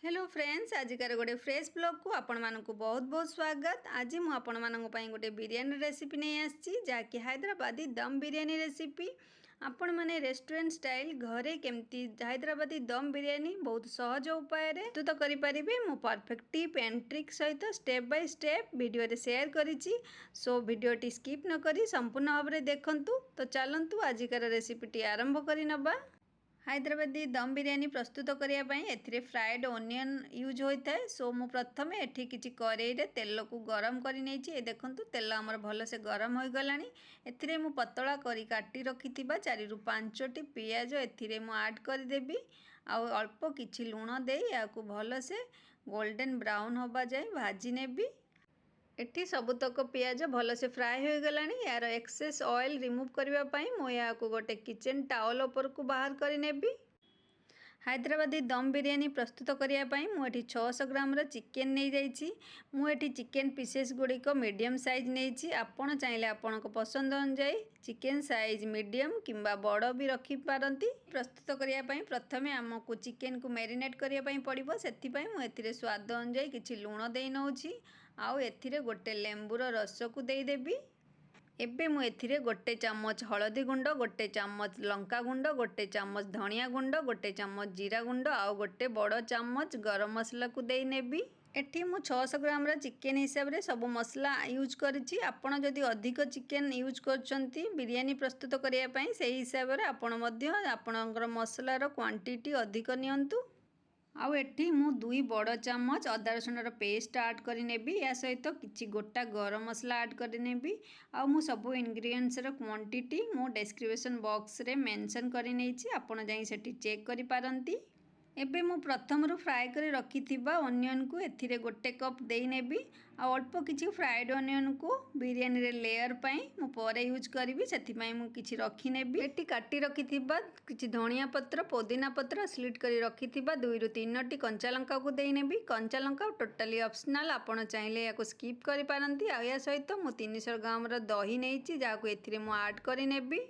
Hello friends, आजिकार गोटे fresh blog को आपण मानक बहुत बहुत स्वागत। आज मु आपण मानक पई गोटे बिरयानी रेसिपी नहीं आछि जाकि हैदराबादी दम बिरयानी रेसिपी। आपण माने रेस्टोरेंट स्टाइल घरे केमती हैदराबादी दम बिरयानी बहुत सहज उपाय रे तो करि परिबे। मु परफेक्ट टिप एंड ट्रिक सहित स्टेप बाय स्टेप वीडियो रे शेयर करिछि। सो वीडियोटी स्किप न करी संपूर्ण भाव रे देखंतु। तो चलंतु आजिकार रेसिपीटी आरंभ करि नबा। हैदराबादी दम बिरयानी प्रस्तुत करने एथिरे फ्राइड ओनियन यूज होता है। सो मु प्रथम एठी किछि कड़ाई रे तेल को गरम करि नेछि। ए देखंतु तेल हमर भल से गरम हो गलानी। एथिरे मु पतला करी काटी रखिथिबा 4 ରୁ 5टी पियाज एथिरे मु ऐड कर देबी। आ अल्प किछि लूण दे याकू भल से गोल्डन ब्राउन होबा जाय भाजी नेबी। एठी सबुतक पियाज भल से फ्राए हो गलानी। यार एक्सेस ऑयल रिमूव करबा पई मो या को गोटे किचन टावल ऊपर को बाहर करि नेबी। हैदराबादी दम बिरयानी प्रस्तुत करने पई मु एठी 600 ग्राम रो चिकन नहीं जाइछि। मु एठी चिकन पीसेस गुडी को मीडियम साइज नहीं। आपण चाहिले आपण को पसंद अनुसार चिकन साइज मीडियम किंबा बड़ भी रखी पारंती। प्रस्तुत करने पई प्रथमे हमको चिकन को मैरिनेट करने पई पड़िबो। सेथि पई मु एथिरे स्वाद अनुसार किछि लूण देई नउछि। आउ एथिरे गोटे लेंबूर रस को दे देबी। एबे मु एथिरे गोटे चम्मच हळदी गुंड, गोटे चम्मच लंका गुंड, गोटे चम्मच धनिया गुंड, गोटे चम्मच जीरा गुंड आउ गोटे बड़ चम्मच गरम मसला को दे नेबी। एठी मु 600 ग्राम रा चिकन हिसाब रे सब मसला यूज करिछि। आपण जदि अधिक चिकन यूज करछंती बिरयानी प्रस्तुत करिया पई सेही हिसाब रे आपण मध्य आपणकर मसला रो क्वांटिटी अधिक नियंतु। आउ एठी मु 2 बड़ चम्मच अदा रसुण रो पेस्ट ऐड करि नेबी। या सहित किछि गोटा गरम मसला ऐड करि नेबी। आउ मु सब इंग्रेडिएंट्स रो क्वांटिटी मु डिस्क्रिप्शन बॉक्स रे मेंशन करि नेछि। आपण जाई सेठी चेक करि पारंती। एबे मु प्रथम रु फ्राई करी रखिथिबा ऑनियन को एथिरे गोटे कप देई नेबी। आ अल्प किछि फ्राइड ऑनियन को बिरयानी रे लेयर पई मु परे यूज करबी। सेथि पई मु किछि रखि नेबी। एटी काटी रखिथिबा किछि धनिया पत्र, पुदीना पत्र स्लिट करी रखिथिबा 2 ରୁ 3टी कंचा लंका को देई नेबी। कंचा लंका टोटली ऑप्शनल, आपण चाहिले याको स्किप करि पारंती। आ या सहित मु 300 ग्राम रो दही नेछि जाको एथिरे मु ऐड करि नेबी।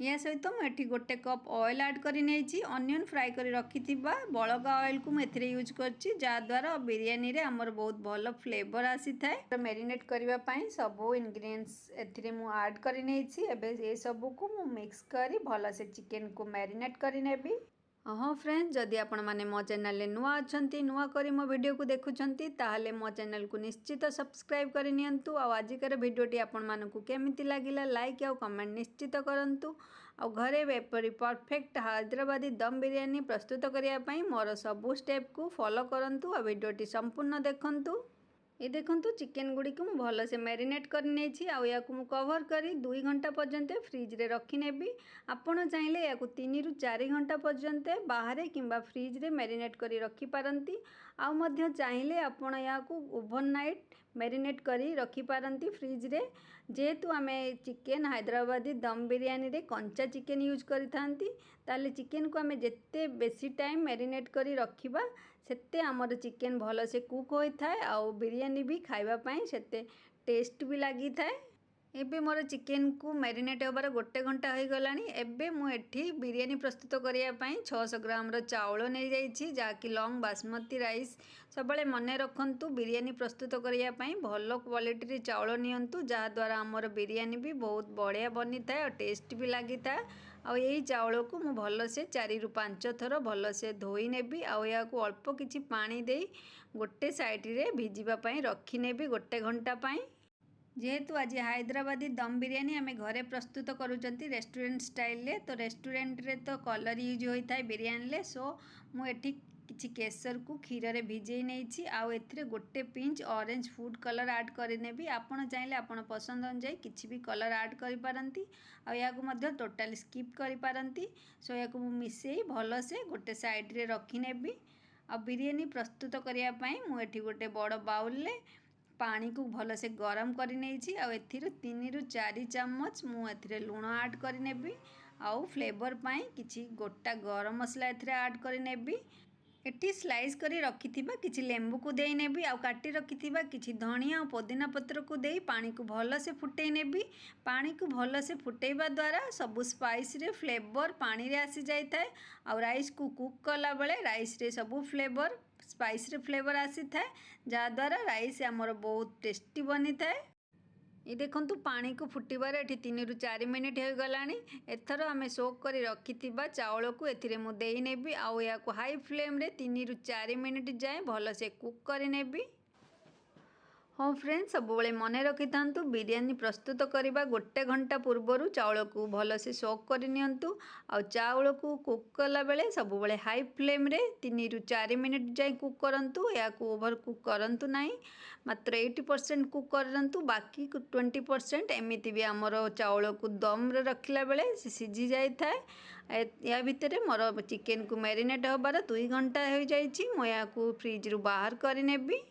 या सहित मुझे गोटे कप ऑयल ऐड करी नेछि। ऑनियन फ्राई करी रखिथिबा बड़का ऑयल को मुझे यूज करछि द्वारा बिरयानी रे हमर बहुत भल फ्लेवर आसी थाए। मैरिनेट करबा पई सब इंग्रेडिएंट्स एथिरे मु ऐड करी नेछि। एबे ए सब को मु मिक्स करी भल से चिकन को मैरिनेट करी नेबी। हाँ फ्रेंड्स, जदि आपण माने मो चैनल ले नुआ अछंती, नुआ करी मो वीडियो को देखुछंती ताहले मो चैनल को निश्चित सब्सक्राइब करि नियंतु। आ आजिकर वीडियोटी आपण मानकु केमिति लागिला लाइक आ कमेंट निश्चित करंतु। आ घरे एपरी परफेक्ट हैदराबादी दम बिरयानी प्रस्तुत करिया पई मोर सबु स्टेप को फॉलो करंतु। आ वीडियोटी संपूर्ण देखंतु। ये देखंतु चिकन गुडी को भल से मैरिनेट कर नेछि। आ या को मु कवर करी 2 घंटा पर्यंत फ्रिज रे रखि नेबी। आपण चाहिले या को 3 ରୁ 4 घंटा पर्यंत बाहर किंबा फ्रिज रे मैरिनेट करी रखि पारंती। आ मध्य चाहिले आपण या को ओवरनाइट मैरिनेट करी रखि पारंती फ्रिज रे। जेहेतु आमे चिकन हैदराबादी दम बिरयानी रे कंचा चिकन यूज करि थांती, ताले चिकन को आमे जेते बेसी टाइम मैरिनेट करी रखिबा सेते हमर चिकन भल से कुक होई थाए। आ बिरयानी भी खाइबा पई सेते टेस्ट भी लागी थाए। एबे मोर चिकन को मैरिनेट होबार गोटे घंटा हो गलानी। एबे मु एठी बिरयानी प्रस्तुत करिया पई 600 ग्राम रो चावल नै जाइछि जाकि लॉन्ग बासमती राइस। सबले मने रखंतु बिरयानी प्रस्तुत करिया पई भलो क्वालिटी रे चावल नियंतु, जा द्वारा हमर बिरयानी भी बहुत बढ़िया बनी थाए और टेस्ट भी लागी थाए। आ यही चावल को मु भल से 4 ରୁ 5 थर भल से धोई नेबी। आ या को अल्प किछि पानी देई गोटे साइड रे भिजिबा पई रखि नेबी गोटे घंटा पई। जेहेतु आज हैदराबादी दम बिरयानी आमे घरे प्रस्तुत करूचंती रेस्टोरेंट स्टाइल ले, तो रेस्टोरेंट रे तो कलर यूज होई थाए बिरयानी ले। सो मु एठी किछि केसर को क्षीर रे भिजेई नेछि। आ एथिरे गोटे pinch orange food colour add करि नेबी। आपण चाहिले आपण पसंद अनुसार किछि भी कलर ऐड करि पारंती। आ या को मध्य टोटली स्किप करि पारंती। सो या को मु मिसेई भलो से गोटे साइड रे रखि नेबी। आ बिरयानी प्रस्तुत करिया पई मु एठी गोटे बड़ बाउल ले पानी को भल से गरम करि नेछि। आ एथिरे 3 ରୁ 4 चम्मच मु एथिरे लूण ऐड करि नेबी। आउ फ्लेवर पई किछि गोटा गरम मसला एथिरे ऐड करि नेबी। एटी स्लाइस करी रखिथिबा किछि लेंबू को देई नेबी। आ काटी रखिथिबा किछि धनिया और पुदीना पत्र को देई पानी को भल से फुटेई नेबी। पानी को भल से फुटेइबा द्वारा सब स्पाइस रे फ्लेवर पानी रे आसी जाई थाए। आ राइस को कुक कला बेले राइस रे सब फ्लेवर स्पाइस फ्लेवर आसी थाए जहाँद्वारा राइस आमर बहुत टेस्टी बनी थाए। ये देखंतु पानी को फुटिबार एठी 3 ରୁ 4 मिनिट हो गलानी। एथर आमे सोक करी रखिथिबा चावल को एथिरे मु देई नेबी आउ या को हाई फ्लेम रे 3 ରୁ 4 मिनिट जाए भल से कुक करी नेबी। हाँ फ्रेंड्स, सब बेले मन रखि था बिरियानी प्रस्तुत करने 1 घंटा पूर्वर चावल को भल से सोक कर नियंतु। आ चावल को कुक कला बेले सब बेले हाई फ्लेम रे 3 ରୁ 4 मिनिट जाए कुक करंतु। या को ओवर कुक करंतु नहीं, मात्र 80% कुक करंतु, बाकी 20% एमिति भी आमर चावल को दम रे रखला बेले सिझी जाए थाए। या भितर मोर चिकेन को मैरिनेट होबार 2 घंटा हो जाइछि। मो या को फ्रिज रु बाहर करि नेबी।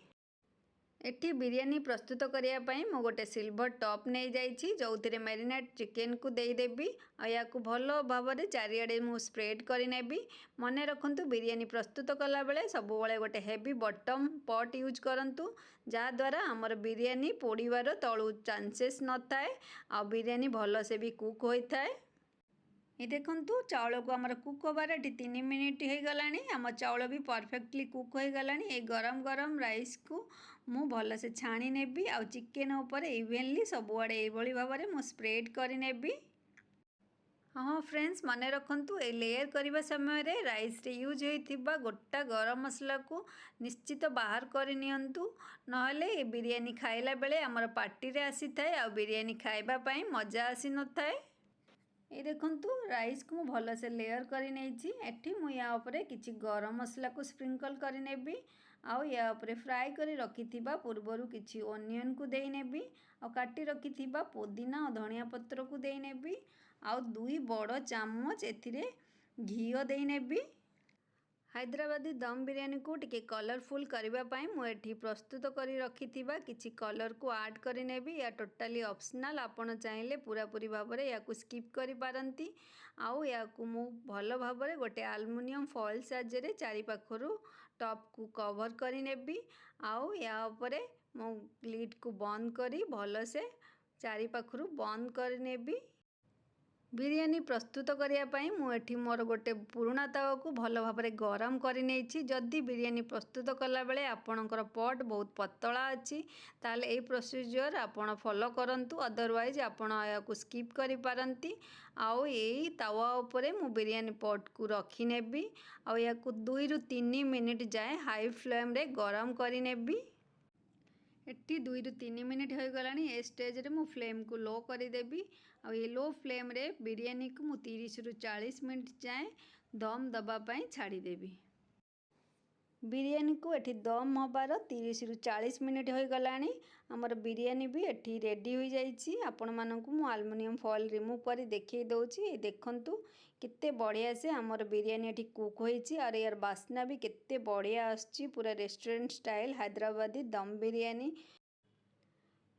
एठी बिरियानी प्रस्तुत करने मु गोटे सिल्वर टॉप नहीं जाइछि जो मैरिनेट चिकेन को देदेवी। या को भल भाव में चारिआडे मु स्प्रेड करिनेबी। मन रखंतु बिरियानी प्रस्तुत कला बेले सब बेले गोटे हेवी बटम पॉट यूज करंतु जहाँद्वारा आमर बिरियानी पोड़ीबार तलू चांसेस न थाए आ बिरियानी भल से भी कुक होता है। ये देखंतु चावल को आमर कुक होबार 3 मिनिट हो गलानी। आम चावल भी परफेक्टली कुक हो गलानी। ए गरम गरम राइस को मु भल से छाणी नेबी आ चिकेन ऊपर इवेनली सबुआड़े एभली भाव में मु स्प्रेड करि नेबी। हाँ फ्रेंड्स, मन रखंतु ए लेयर करने समय रे राइस रे यूज होइथिबा गोटा गरम मसला को निश्चित बाहर कर नियंतु, नहले ए बिरियानी खाइला बेले आमर पार्टी रे आसी थाए आ बिरियानी खाइबा पई मजा आसी न थाए। ये देखंतु राइस को भल से लेयर करी नेछि। एठी मु या ऊपर किछि गरम मसला को स्प्रिंकल करी नेबी आउ या ऊपर फ्राई करी रखिथिबा पूर्वरु किछि ओनियन को देई नेबी आ काटी रखिथिबा पुदीना और धनिया पत्र को देई नेबी आउ 2 बड़ चामच एथिरे घिओ देई नेबी। हैदराबादी दम बिरियानी को टिके कलरफुल करने मुझे प्रस्तुत करी रखिथिबा किछि कलर को ऐड करी नेबी। या टोटाली ऑप्शनल, आपण चाहिले पूरा पूरी भाव में या को स्किप करी पारंती। आउ या को मु भल भाव में गोटे एल्युमिनियम फॉइल साहाय्य चारि पाखरु टॉप को कवर करी नेबी आउ या ऊपर मु लिड को बंद करी भल से चारि पाखरु बंद कर नेबी। बिरियानी प्रस्तुत करने मुझे मोर गोटे पुराना तावा को भल भाव में गरम कर नहीं। जदि बिरियानी प्रस्तुत कला बेले आपणकर पट बहुत पतला अच्छी ताले ए प्रोसीजर आपण फॉलो करंतु, अदरवाइज आपण या को स्किप करि पारंती। आउ यही तावा उपरे मु बिरियानी पट को रखी नेबी आउ या को 2 ରୁ 3 मिनिट जाए हाई फ्लेम रे गरम करि नेबी। एटी 2 ରୁ 3 मिनिट हो गलानी। ए स्टेज रे मु फ्लेम को लो करदेवी आ ये लो फ्लेम रे बिरियानी को मु 30 ରୁ 40 मिनिट जाए दम दबापाई छाड़ीदेवी। बिरियानी को एठी दम हबार 30 ରୁ 40 मिनिट हो गलानी। आमर बिरियानी भी एठी रेडी हो जाइछि। आपण मानकु मु एल्युमिनियम फॉइल रिमूव करी देखै दउछि। देखंतु केते बढ़िया से आमर बिरियानी एठी कुक होइछि और यार बास्ना भी केते बढ़िया आछि, पूरा रेस्टोरेंट स्टाइल हैदराबादी दम बिरियानी।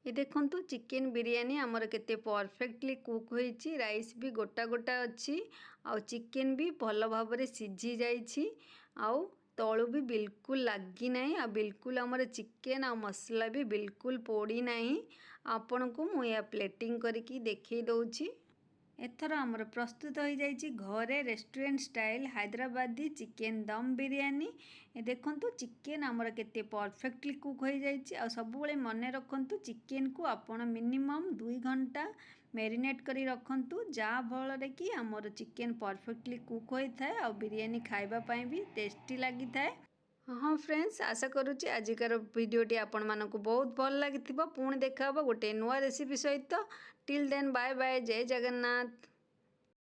ये देखंतु चिकेन बिरियानी आमर केते परफेक्टली कुक होइछि। राइस भी गोटा गोटा अच्छी आ चिकेन भी भल भाव में सिझी जाइछि आउ तलू भी बिल्कुल लगी नहीं आ बिल्कुल आमर चिकेन आ मसला भी बिल्कुल पोड़ी नहीं। आपण को मु या प्लेटिंग करके देखै दउछि। एथर आमर प्रस्तुत हो जाइछि घरे रेस्टोरेंट स्टाइल हैदराबादी चिकेन दम बिरियानी। ए देखंतु चिकेन आमर केते परफेक्टली कुक हो जाइछि। आ सब बेले मन रखंतु चिकेन को आपण मिनिमम 2 घंटा मैरिनेट करी रखंतु, जहाँ फल रे कि आमर चिकेन परफेक्टली कुक होई थाए आ बिरियानी खाइबा पई भी टेस्टी लगी थाए। हाँ फ्रेंड्स, आशा करुच्ची आजिकार भिडियोटी आपण मानकु बहुत भल लगी। पुणी देखा गोटे नुआ रेसिपी सहित। टिल देन बाय बाय, जय जगन्नाथ।